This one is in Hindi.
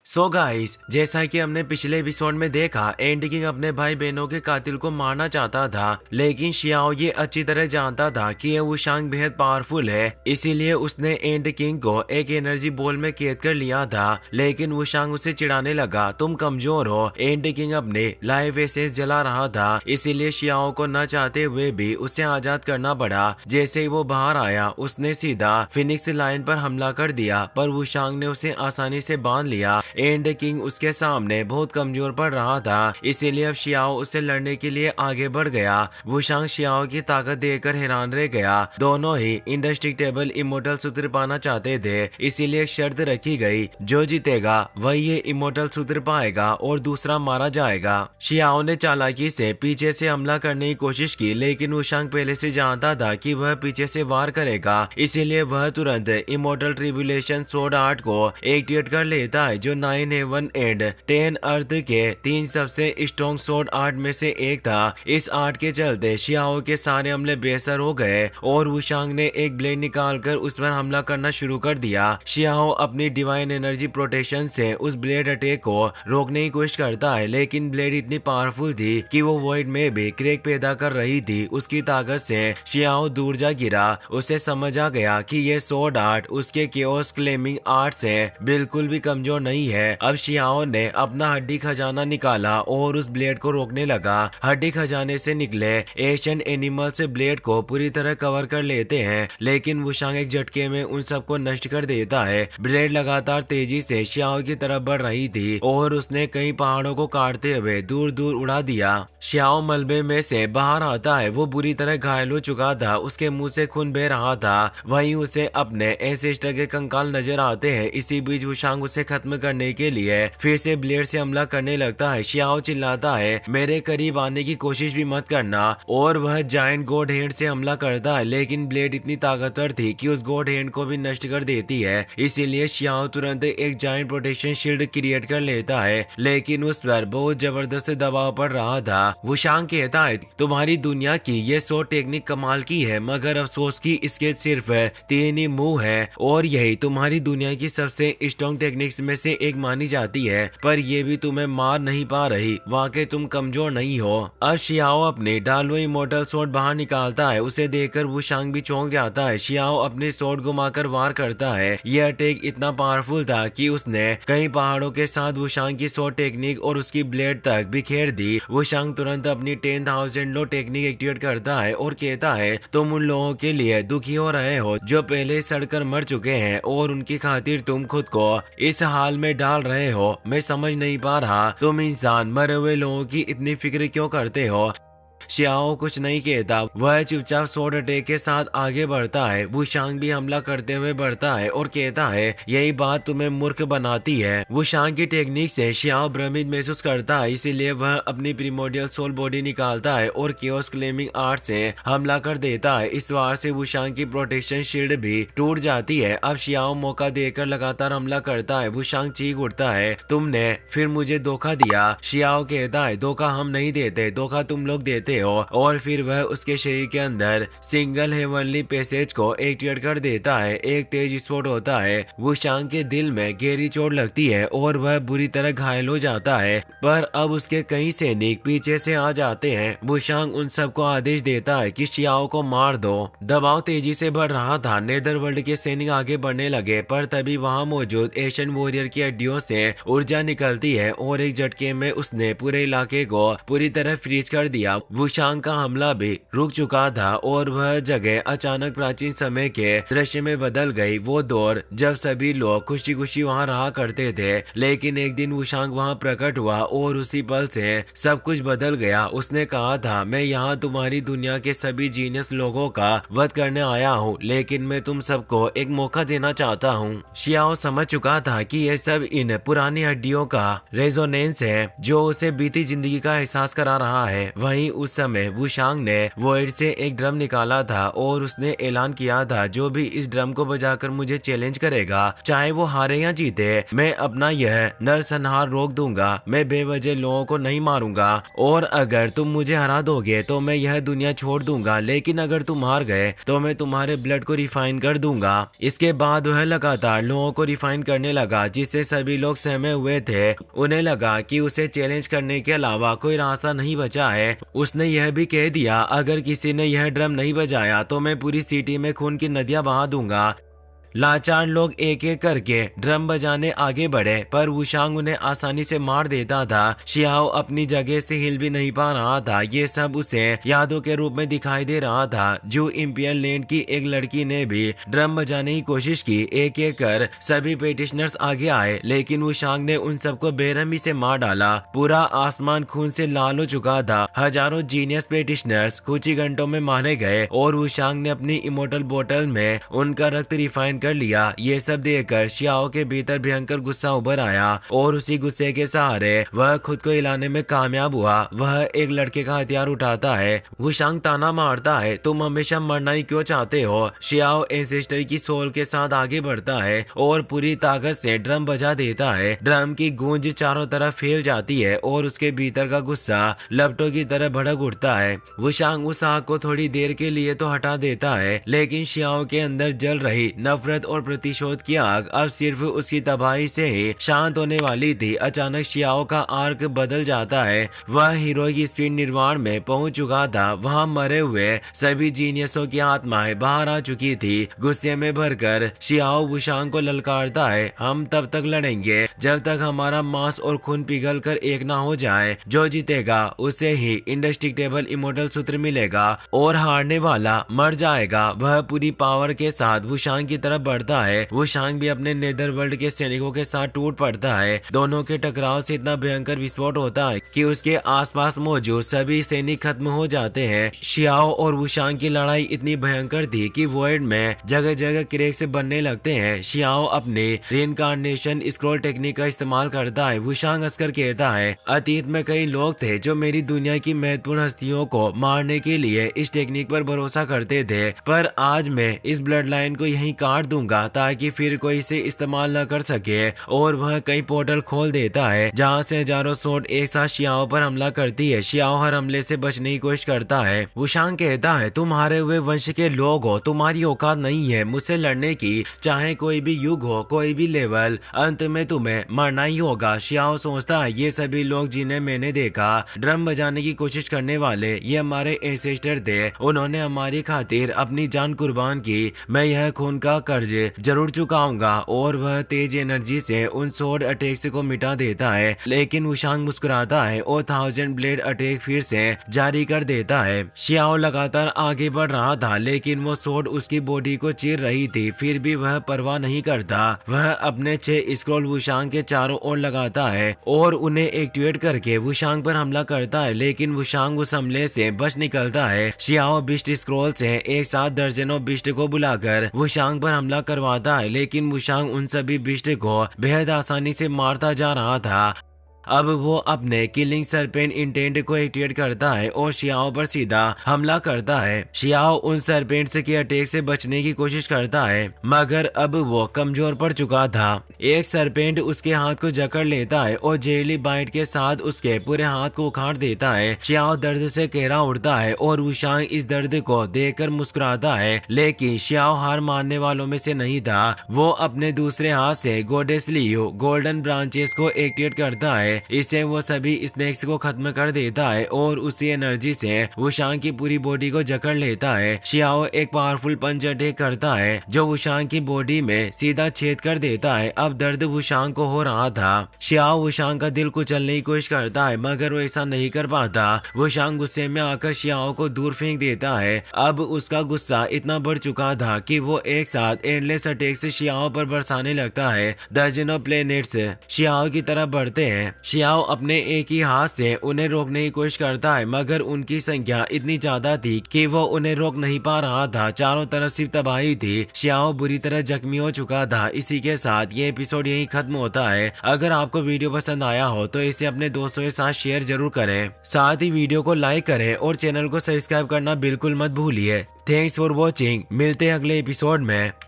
सो गाइस, जैसा कि हमने पिछले एपिसोड में देखा, एंड किंग अपने भाई बहनों के कातिल को मारना चाहता था, लेकिन शियाओ ये अच्छी तरह जानता था कि ये वुशांग बेहद पावरफुल है। इसीलिए उसने एंड किंग को एक एनर्जी बॉल में कैद कर लिया था। लेकिन वुशांग उसे चिढ़ाने लगा, तुम कमजोर हो। एंड किंग अपने लाइव एसेस जला रहा था, इसीलिए शियाओ को न चाहते हुए भी उसे आजाद करना पड़ा। जैसे ही वो बाहर आया, उसने सीधा फिनिक्स लाइन पर हमला कर दिया, पर वुशांग ने उसे आसानी से बांध लिया। एंड किंग उसके सामने बहुत कमजोर पड़ रहा था, इसीलिए अब शियाओ उससे लड़ने के लिए आगे बढ़ गया। वुशांग शियाओ की ताकत देखकर हैरान रह गया। दोनों ही इंडेस्ट्रक्टेबल इमोर्टल सूत्र पाना चाहते थे, इसीलिए एक शर्त रखी गई, जो जीतेगा वही ये इमोर्टल सूत्र पाएगा और दूसरा मारा जाएगा। शियाओ ने चालाकी से पीछे से हमला करने की कोशिश की, लेकिन वुशांग पहले से जानता था कि वह पीछे से वार करेगा, इसीलिए वह तुरंत इमोर्टल ट्रिब्यूलेशन सोर्ड आर्ट को एक्टिवेट कर लेता है, जो 9 हेवन एंड 10 अर्थ के 3 सबसे स्ट्रॉन्ग सोर्ड आर्ट में से एक था। इस आर्ट के चलते शियाओ के सारे हमले बेअसर हो गए और वुशांग ने एक ब्लेड निकालकर उस पर हमला करना शुरू कर दिया। शियाओ अपनी डिवाइन एनर्जी प्रोटेक्शन से उस ब्लेड अटैक को रोकने की कोशिश करता है, लेकिन ब्लेड इतनी पावरफुल थी कि वो वॉइड में भी क्रैक पैदा कर रही थी। उसकी ताकत से शियाओ दूर जा गिरा। उसे समझ आ गया कि ये सोर्ड आर्ट उसके केओस क्लेमिंग आर्ट से बिल्कुल भी कमजोर नहीं है। अब शियाओ ने अपना हड्डी खजाना निकाला और उस ब्लेड को रोकने लगा। हड्डी खजाने से निकले एशियन एनिमल से ब्लेड को पूरी तरह कवर कर लेते हैं, लेकिन वुशांग एक झटके में उन सबको नष्ट कर देता है। ब्लेड लगातार तेजी से शियाओ की तरफ बढ़ रही थी और उसने कई पहाड़ों को काटते हुए दूर दूर उड़ा दिया। शियाओ मलबे में से बाहर आता है। वो बुरी तरह घायल हो चुका था, उसके मुंह से खून बह रहा था। वहीं उसे अपने एंसेस्टर के कंकाल नजर आते हैं। इसी बीच वुशांग उसे खत्म करने के लिए फिर से ब्लेड से हमला करने लगता है। शियाओ चिल्लाता है, मेरे करीब आने की कोशिश भी मत करना, और वह जायंट गॉड हैंड से हमला करता है, लेकिन ब्लेड इतनी ताकतवर थी कि उस गॉड हैंड को भी नष्ट कर देती है। इसीलिए शियाओ तुरंत एक जायंट प्रोटेक्शन शील्ड क्रिएट कर लेता है, लेकिन उस पर बहुत जबरदस्त दबाव पड़ रहा था। वुशांग कहता है, तुम्हारी दुनिया की ये सो टेक्निक कमाल की है, मगर अफसोस की इसके सिर्फ 3 ही मुंह है, और यही तुम्हारी दुनिया की सबसे स्ट्रॉन्ग टेक्निक्स में से एक मानी जाती है, पर ये भी तुम्हें मार नहीं पा रही। वाकई तुम कमजोर नहीं हो। अब शियाओ अपने डालो इमोर्टल स्वॉर्ड बाहर निकालता है। उसे देखकर वुशांग भी चौंक जाता है। शियाओ अपने स्वॉर्ड घुमाकर वार करता है। यह अटैक इतना पावरफुल था कि उसने कई पहाड़ों के साथ वुशांग की स्वॉर्ड टेक्निक और उसकी ब्लेड तक बिखेर दी। वुशांग तुरंत अपनी 10,000 लो टेक्निक एक्टिवेट करता है और कहता है, तुम उन लोगों के लिए दुखी हो रहे हो जो पहले सड़कर मर चुके हैं, और उनकी खातिर तुम खुद को इस हाल में डाल रहे हो। मैं समझ नहीं पा रहा, तुम इंसान मरे हुए लोगों की इतनी फिक्र क्यों करते हो। शियाओ कुछ नहीं कहता, वह चुपचाप स्वॉर्ड अटैक के साथ आगे बढ़ता है। वुशांग भी हमला करते हुए बढ़ता है और कहता है, यही बात तुम्हें मूर्ख बनाती है। वुशांग की टेक्निक से शियाओ भ्रमित महसूस करता है, इसीलिए वह अपनी प्रीमोडियल सोल बॉडी निकालता है और केओस क्लेमिंग आर्ट से हमला कर देता है। इस वार से वुशांग की प्रोटेक्शन शील्ड भी टूट जाती है। अब शियाओ मौका देकर लगातार हमला करता है। वुशांग चीख उठता है, तुमने फिर मुझे धोखा दिया। शियाओ कहता है, धोखा हम नहीं देते, धोखा तुम लोग देते हो। और फिर वह उसके शरीर के अंदर सिंगल हेवनली पैसेज को एक्टिवेट कर देता है। एक तेज स्फोट होता है। वुशांग के दिल में गहरी चोट लगती है और वह बुरी तरह घायल हो जाता है, पर अब उसके कई सैनिक पीछे से आ जाते हैं। वुशांग उन सबको आदेश देता है कि शियाओ को मार दो। दबाव तेजी से बढ़ रहा था। नेदरवर्ल्ड के सैनिक आगे बढ़ने लगे, पर तभी वहां मौजूद एशियन वॉरियर की हड्डियों से ऊर्जा निकलती है और एक झटके में उसने पूरे इलाके को पूरी तरह फ्रीज कर दिया। वुशांग का हमला भी रुक चुका था और वह जगह अचानक प्राचीन समय के दृश्य में बदल गई। वो दौर जब सभी लोग खुशी खुशी वहां रहा करते थे, लेकिन एक दिन वुशांग वहां प्रकट हुआ और उसी पल से सब कुछ बदल गया। उसने कहा था, मैं यहाँ तुम्हारी दुनिया के सभी जीनियस लोगों का वध करने आया हूँ, लेकिन मैं तुम सबको एक मौका देना चाहता हूँ। शियाओ समझ चुका था कि यह सब इन पुरानी हड्डियों का रेजोनेंस है, जो उसे बीती जिंदगी का एहसास करा रहा है। वहीं उस समय वुशांग ने वॉइड से एक ड्रम निकाला था और उसने ऐलान किया था जो भी इस ड्रम को बजाकर मुझे चैलेंज करेगा, चाहे वो हारे या जीते, मैं अपना यह नरसंहार रोक दूंगा। मैं बेवजह लोगों को नहीं मारूंगा और अगर तुम मुझे हरा दोगे तो मैं यह दुनिया छोड़ दूंगा, लेकिन अगर तुम हार गए तो मैं तुम्हारे ब्लड को रिफाइन कर दूंगा। इसके बाद वह लगातार लोगों को रिफाइन करने लगा, जिससे सभी लोग सहमे हुए थे। उन्हें लगा कि उसे चैलेंज करने के अलावा कोई रास्ता नहीं बचा है। उसने यह भी कह दिया, अगर किसी ने यह ड्रम नहीं बजाया तो मैं पूरी सिटी में खून की नदियां बहा दूंगा। लाचार लोग एक एक करके ड्रम बजाने आगे बढ़े, पर वुशांग उन्हें आसानी से मार देता था। शियाओ अपनी जगह से हिल भी नहीं पा रहा था। ये सब उसे यादों के रूप में दिखाई दे रहा था। जो इंपियर लैंड की एक लड़की ने भी ड्रम बजाने की कोशिश की। एक एक कर सभी पेटिशनर्स आगे आए, लेकिन वुशांग ने उन सबको बेरहमी से मार डाला। पूरा आसमान खून से लाल हो चुका था। हजारों जीनियस पेटिशनर्स कुछ ही घंटों में मारे गए और वुशांग ने अपनी इमोर्टल बोतल में उनका रक्त रिफाइन कर लिया। ये सब देखकर शियाओ के भीतर भयंकर गुस्सा उभर आया और उसी गुस्से के सहारे वह खुद को हिलाने में कामयाब हुआ। वह एक लड़के का हथियार उठाता है। वुशांग ताना मारता है, तुम हमेशा मरना ही क्यों चाहते हो। शियाओ एंसेस्टर की सोल के साथ आगे बढ़ता है और पूरी ताकत से ड्रम बजा देता है। ड्रम की गूंज चारों तरफ फैल जाती है और उसके भीतर का गुस्सा लपटों की तरह भड़क उठता है। वुशांग उस आग को थोड़ी देर के लिए तो हटा देता है, लेकिन शियाओ के अंदर जल रही नफरत और प्रतिशोध की आग अब सिर्फ उसकी तबाही से ही शांत होने वाली थी। अचानक शियाओ का आर्क बदल जाता है। वह हीरो की स्पीड निर्वाण में पहुंच चुका था। वहां मरे हुए सभी जीनियसों की आत्माएं बाहर आ चुकी थी। गुस्से में भरकर शियाओ वुशांग को ललकारता है, हम तब तक लड़ेंगे जब तक हमारा मांस और खून पिघल कर एक ना हो जाए। जो जीतेगा उसे ही इंडेस्ट्रक्टेबल इमोर्टल सूत्र मिलेगा और हारने वाला मर जाएगा। वह पूरी पावर के साथ वुशांग की तरफ बढ़ता है। वुशांग भी अपने नेदरवर्ल्ड के सैनिकों के साथ टूट पड़ता है। दोनों के टकराव से इतना भयंकर विस्फोट होता है कि उसके आसपास मौजूद सभी सैनिक खत्म हो जाते हैं। शियाओ और वुशांग की लड़ाई इतनी भयंकर थी कि वॉइड में जगह जगह क्रैक्स बनने लगते हैं। शियाओ अपने रीइंकार्नेशन स्क्रॉल टेक्निक का इस्तेमाल करता है। वुशांग हंसकर कहता है, अतीत में कई लोग थे जो मेरी दुनिया की महत्वपूर्ण हस्तियों को मारने के लिए इस टेक्निक पर भरोसा करते थे, पर आज मैं इस ब्लड लाइन को यहीं काट दूंगा ताकि फिर कोई इसे इस्तेमाल न कर सके। और वह कई पोर्टल खोल देता है जहां से हजारों सोर्ड एक साथ शियाओ पर हमला करती है। शियाओ हर हमले से बचने की कोशिश करता है। वुशांग कहता है, तुम हारे हुए वंश के लोग हो, तुम्हारी औकात नहीं है मुझसे लड़ने की। चाहे कोई भी युग हो, कोई भी लेवल, अंत में तुम्हें मरना ही होगा। शियाओ सोचता है, ये सभी लोग जिन्हें मैंने देखा ड्रम बजाने की कोशिश करने वाले, ये हमारे एंसेस्टर थे। उन्होंने हमारी खातिर अपनी जान कुर्बान की। मैं यह खून का कर्ज जरूर चुकाऊंगा। और वह तेज एनर्जी से उन सोर्ड अटैक्स को मिटा देता है। लेकिन वुशांग मुस्कुराता है और 1000 ब्लेड अटैक फिर से जारी कर देता है। शियाओ लगातार आगे बढ़ रहा था, लेकिन वो सोर्ड उसकी बॉडी को चीर रही थी। फिर भी वह परवाह नहीं करता। वह अपने 6 स्क्रॉल वुशांग के चारों ओर लगाता है और उन्हें एक्टिवेट करके वुशांग पर हमला करता है, लेकिन वुशांग उस हमले से बच निकलता है। शियाओ बिस्ट स्क्रॉल से एक साथ दर्जनों बिस्ट को बुलाकर वुशांग पर हमला करवाता है, लेकिन वुशांग उन सभी बिस्ट को बेहद आसानी से मारता जा रहा था। अब वो अपने किलिंग सरपेंट इंटेंट को एक्टिवेट करता है और शियाओ पर सीधा हमला करता है। शियाओ उन सरपेंट्स के अटैक से बचने की कोशिश करता है, मगर अब वो कमजोर पड़ चुका था। एक सरपेंट उसके हाथ को जकड़ लेता है और जेली बाइट के साथ उसके पूरे हाथ को उखाड़ देता है। शियाओ दर्द से कहरा उठता है और वुशांग इस दर्द को देखकर मुस्कुराता है, लेकिन शियाओ हार मानने वालों में से नहीं था। वो अपने दूसरे हाथ से गोडेस लियो गोल्डन ब्रांचेस को एक्टिवेट करता है। इससे वो सभी स्नेक्स को खत्म कर देता है और उसी एनर्जी से वुशांग की पूरी बॉडी को जकड़ लेता है। शियाओ एक पावरफुल पंच अटैक करता है जो वुशांग की बॉडी में सीधा छेद कर देता है। अब दर्द वुशांग को हो रहा था। शियाओ वुशांग का दिल कुचलने की कोशिश करता है, मगर वो ऐसा नहीं कर पाता। वुशांग गुस्से में आकर शियाओ को दूर फेंक देता है। अब उसका गुस्सा इतना बढ़ चुका था कि वो एक साथ एंडलेस अटैक से शियाओ पर बरसाने लगता है। दर्जनों प्लेनेट्स शियाओ की तरफ बढ़ते हैं। शियाओ अपने एक ही हाथ से उन्हें रोकने की कोशिश करता है, मगर उनकी संख्या इतनी ज्यादा थी कि वो उन्हें रोक नहीं पा रहा था। चारों तरफ सिर्फ तबाही थी। शियाओ बुरी तरह जख्मी हो चुका था। इसी के साथ ये एपिसोड यही खत्म होता है। अगर आपको वीडियो पसंद आया हो तो इसे अपने दोस्तों के साथ शेयर जरूर करें, साथ ही वीडियो को लाइक करें और चैनल को सब्सक्राइब करना बिल्कुल मत भूलिए। Thanks for watching. मिलते हैं अगले एपिसोड में।